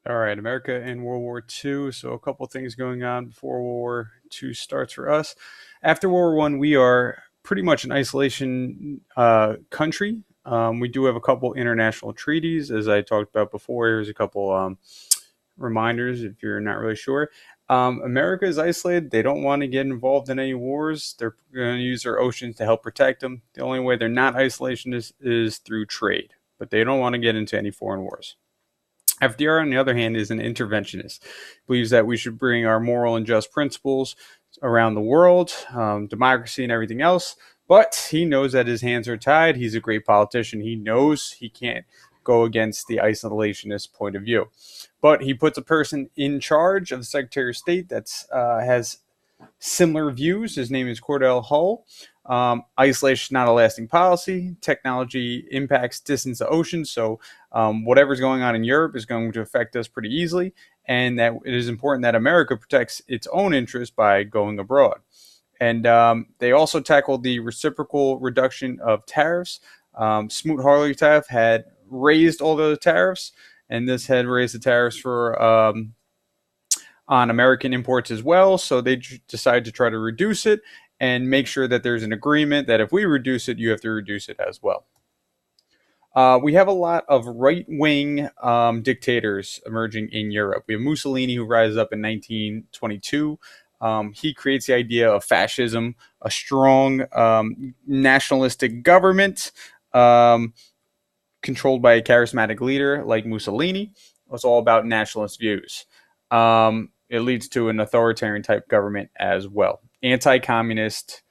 All right, America in World War II. So a couple things going on before World War II starts for us. After World War One, we are pretty much an isolation country. We do have a couple international treaties, as I talked about before. Here's a couple reminders if you're not really sure. America is isolated. They don't want to get involved in any wars. They're going to use their oceans to help protect them. The only way they're not isolationist is through trade, but they don't want to get into any foreign wars. FDR, on the other hand, is an interventionist. Believes that we should bring our moral and just principles around the world, democracy and everything else. But he knows that his hands are tied. He's a great politician. He knows he can't go against the isolationist point of view. But he puts a person in charge of the Secretary of State that has similar views. His name is Cordell Hull. Isolation is not a lasting policy. Technology impacts distance to oceans, so whatever's going on in Europe is going to affect us pretty easily, and that it is important that America protects its own interests by going abroad. And they also tackled the reciprocal reduction of tariffs. Smoot-Hawley had raised all the tariffs, and this had raised the tariffs for on American imports as well. So they decided to try to reduce it and make sure that there's an agreement that if we reduce it, you have to reduce it as well. We have a lot of right-wing dictators emerging in Europe. We have Mussolini, who rises up in 1922. He creates the idea of fascism, a strong nationalistic government controlled by a charismatic leader like Mussolini. It's all about nationalist views. It leads to an authoritarian type government as well. Anti-communist,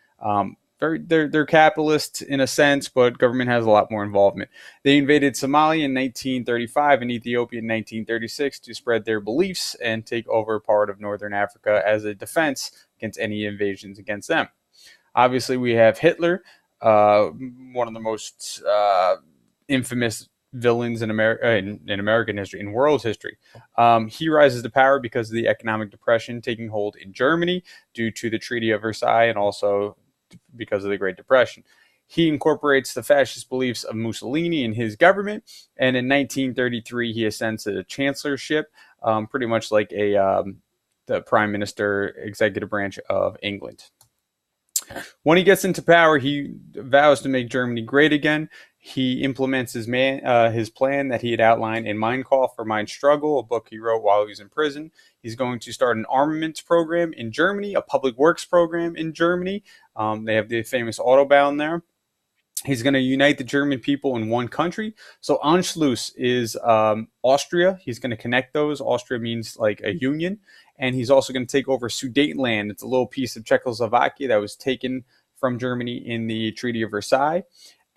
they're capitalist in a sense, but government has a lot more involvement. They invaded Somalia in 1935 and Ethiopia in 1936 to spread their beliefs and take over part of northern Africa as a defense against any invasions against them. Obviously, we have Hitler, one of the most infamous villains in American history, in world history. He rises to power because of the economic depression taking hold in Germany due to the Treaty of Versailles and also because of the Great Depression. He incorporates the fascist beliefs of Mussolini in his government, and in 1933 he ascends to the chancellorship, pretty much like the prime minister, executive branch of England. When he gets into power, he vows to make Germany great again. He implements his plan that he had outlined in Mein Kampf or Mein Struggle, a book he wrote while he was in prison. He's going to start an armaments program in Germany, a public works program in Germany. They have the famous Autobahn there. He's going to unite the German people in one country. So Anschluss is Austria. He's going to connect those. Austria means like a union. And he's also going to take over Sudetenland. It's a little piece of Czechoslovakia that was taken from Germany in the Treaty of Versailles.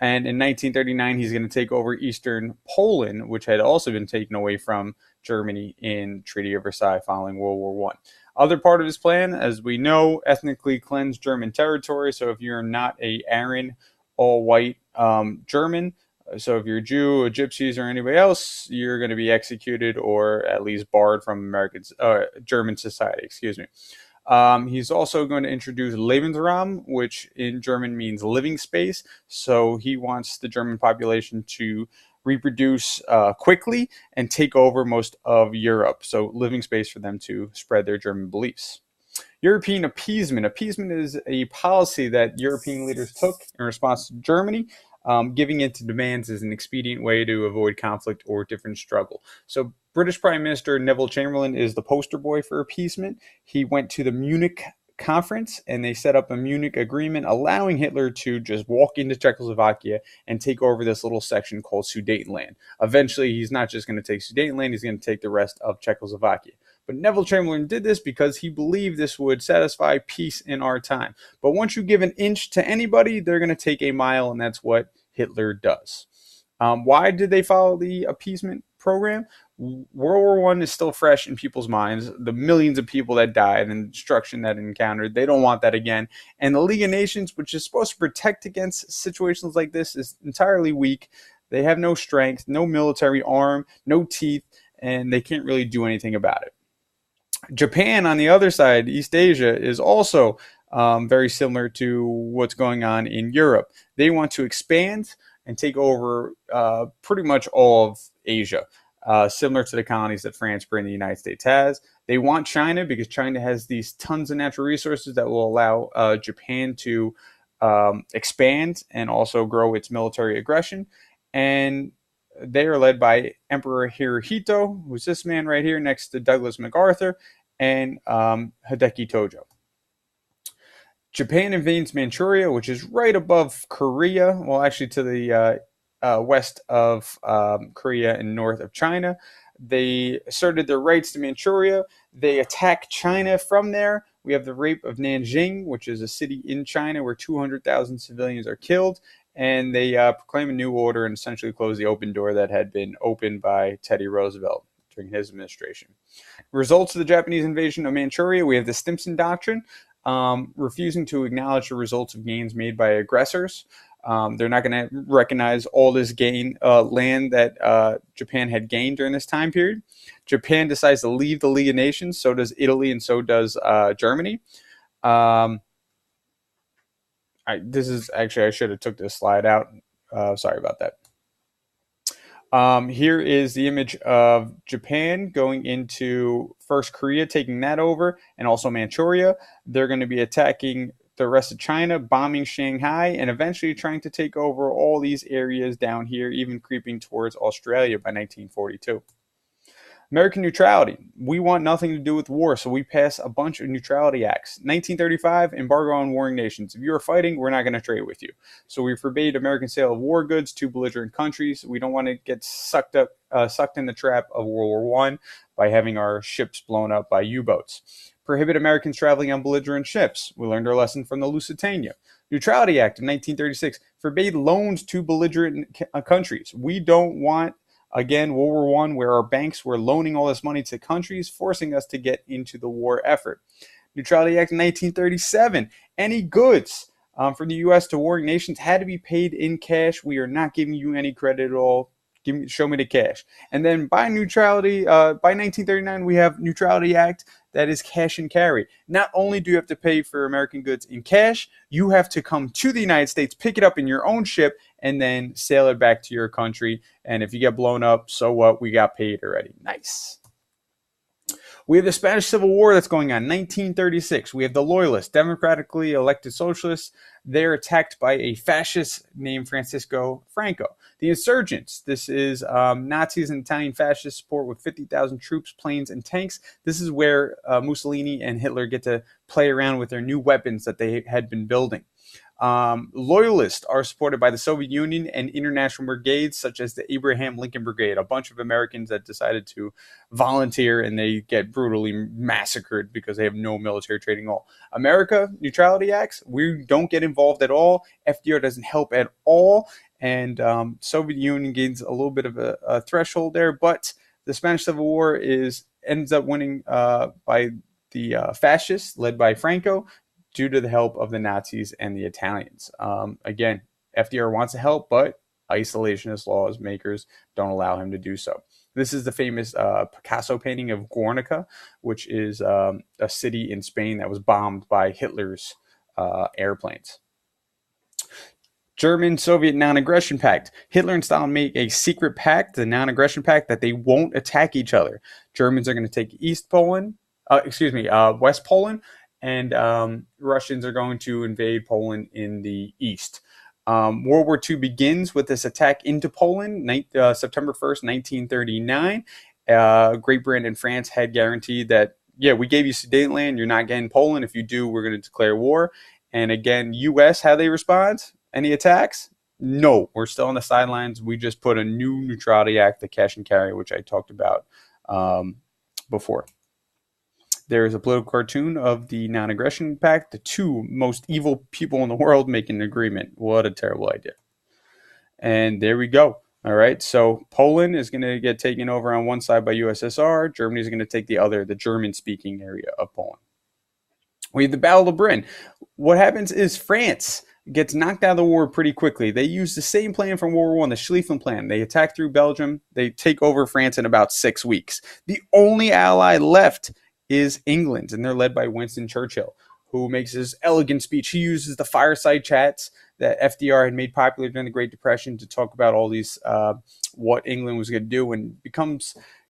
And in 1939, he's going to take over eastern Poland, which had also been taken away from Germany in Treaty of Versailles following World War One. Other part of his plan, as we know, ethnically cleanse German territory. So if you're not a Aryan, all-white German, so if you're a Jew, or Gypsies, or anybody else, you're going to be executed or at least barred from German society. Excuse me. He's also going to introduce Lebensraum, which in German means living space. So he wants the German population to reproduce quickly and take over most of Europe. So living space for them to spread their German beliefs. European appeasement. Appeasement is a policy that European leaders took in response to Germany. Giving in to demands is an expedient way to avoid conflict or different struggle. So British Prime Minister Neville Chamberlain is the poster boy for appeasement. He went to the Munich conference and they set up a Munich agreement allowing Hitler to just walk into Czechoslovakia and take over this little section called Sudetenland. Eventually, he's not just going to take Sudetenland, he's going to take the rest of Czechoslovakia. But Neville Chamberlain did this because he believed this would satisfy peace in our time. But once you give an inch to anybody, they're going to take a mile, and that's what Hitler does. Why did they follow the appeasement program? World War One is still fresh in people's minds. The millions of people that died and the destruction that it encountered, they don't want that again. And the League of Nations, which is supposed to protect against situations like this, is entirely weak. They have no strength, no military arm, no teeth, and they can't really do anything about it. Japan, on the other side, East Asia, is also very similar to what's going on in Europe. They want to expand and take over pretty much all of Asia. similar to the colonies that France, Britain, and the United States has. They want China because China has these tons of natural resources that will allow Japan to expand and also grow its military aggression. And they are led by Emperor Hirohito, who's this man right here next to Douglas MacArthur, and Hideki Tojo. Japan invades Manchuria, which is right above Korea. Well, actually, to the west of Korea and north of China. They asserted their rights to Manchuria. They attack China from there. We have the rape of Nanjing, which is a city in China where 200,000 civilians are killed. And they proclaim a new order and essentially close the open door that had been opened by Teddy Roosevelt during his administration. Results of the Japanese invasion of Manchuria, we have the Stimson Doctrine, refusing to acknowledge the results of gains made by aggressors. They're not going to recognize all this land that Japan had gained during this time period. Japan decides to leave the League of Nations. So does Italy, and so does Germany. This is actually, I should have took this slide out. Sorry about that. Here is the image of Japan going into first Korea, taking that over, and also Manchuria. They're going to be attacking the rest of China, bombing Shanghai, and eventually trying to take over all these areas down here, even creeping towards Australia by 1942. American neutrality. We want nothing to do with war, so we pass a bunch of neutrality acts. 1935, embargo on warring nations. If you are fighting, we're not going to trade with you. So we forbade American sale of war goods to belligerent countries. We don't want to get sucked in the trap of World War I by having our ships blown up by U-boats. Prohibit Americans traveling on belligerent ships. We learned our lesson from the Lusitania. Neutrality Act of 1936 forbade loans to belligerent countries. We don't want, again, World War I, where our banks were loaning all this money to countries, forcing us to get into the war effort. Neutrality Act of 1937. Any goods from the U.S. to warring nations had to be paid in cash. We are not giving you any credit at all. Show me the cash. And then by 1939, we have Neutrality Act that is cash and carry. Not only do you have to pay for American goods in cash, you have to come to the United States, pick it up in your own ship, and then sail it back to your country. And if you get blown up, so what? We got paid already. Nice. We have the Spanish Civil War that's going on, 1936. We have the Loyalists, democratically elected socialists. They're attacked by a fascist named Francisco Franco. The insurgents, this is Nazis and Italian fascist support with 50,000 troops, planes, and tanks. This is where Mussolini and Hitler get to play around with their new weapons that they had been building. Loyalists are supported by the Soviet Union and international brigades such as the Abraham Lincoln Brigade, a bunch of Americans that decided to volunteer, and they get brutally massacred because they have no military training at all. America, neutrality acts, we don't get involved at all. FDR doesn't help at all, and Soviet Union gains a little bit of a threshold there, but the Spanish Civil War ends up winning by the fascists led by Franco, due to the help of the Nazis and the Italians. Again, FDR wants to help, but isolationist laws makers don't allow him to do so. This is the famous Picasso painting of Guernica, which is a city in Spain that was bombed by Hitler's airplanes. German-Soviet Non-Aggression Pact. Hitler and Stalin make a secret pact, the Non-Aggression Pact, that they won't attack each other. Germans are going to take West Poland, and Russians are going to invade Poland in the east. World War II begins with this attack into Poland, September 1st, 1939. Great Britain and France had guaranteed that, yeah, we gave you Sudetenland, you're not getting Poland. If you do, we're going to declare war. And again, U.S., how they respond? Any attacks? No, we're still on the sidelines. We just put a new neutrality act, the cash and carry, which I talked about before. There is a political cartoon of the Non-Aggression Pact, the two most evil people in the world making an agreement. What a terrible idea. And there we go. All right, so Poland is going to get taken over on one side by USSR. Germany is going to take the other, the German-speaking area of Poland. We have the Battle of Britain. What happens is France gets knocked out of the war pretty quickly. They use the same plan from World War I, the Schlieffen Plan. They attack through Belgium. They take over France in about 6 weeks. The only ally left is England, and they're led by Winston Churchill, who makes this elegant speech. He uses the fireside chats that FDR had made popular during the Great Depression to talk about all these what England was going to do, and becomes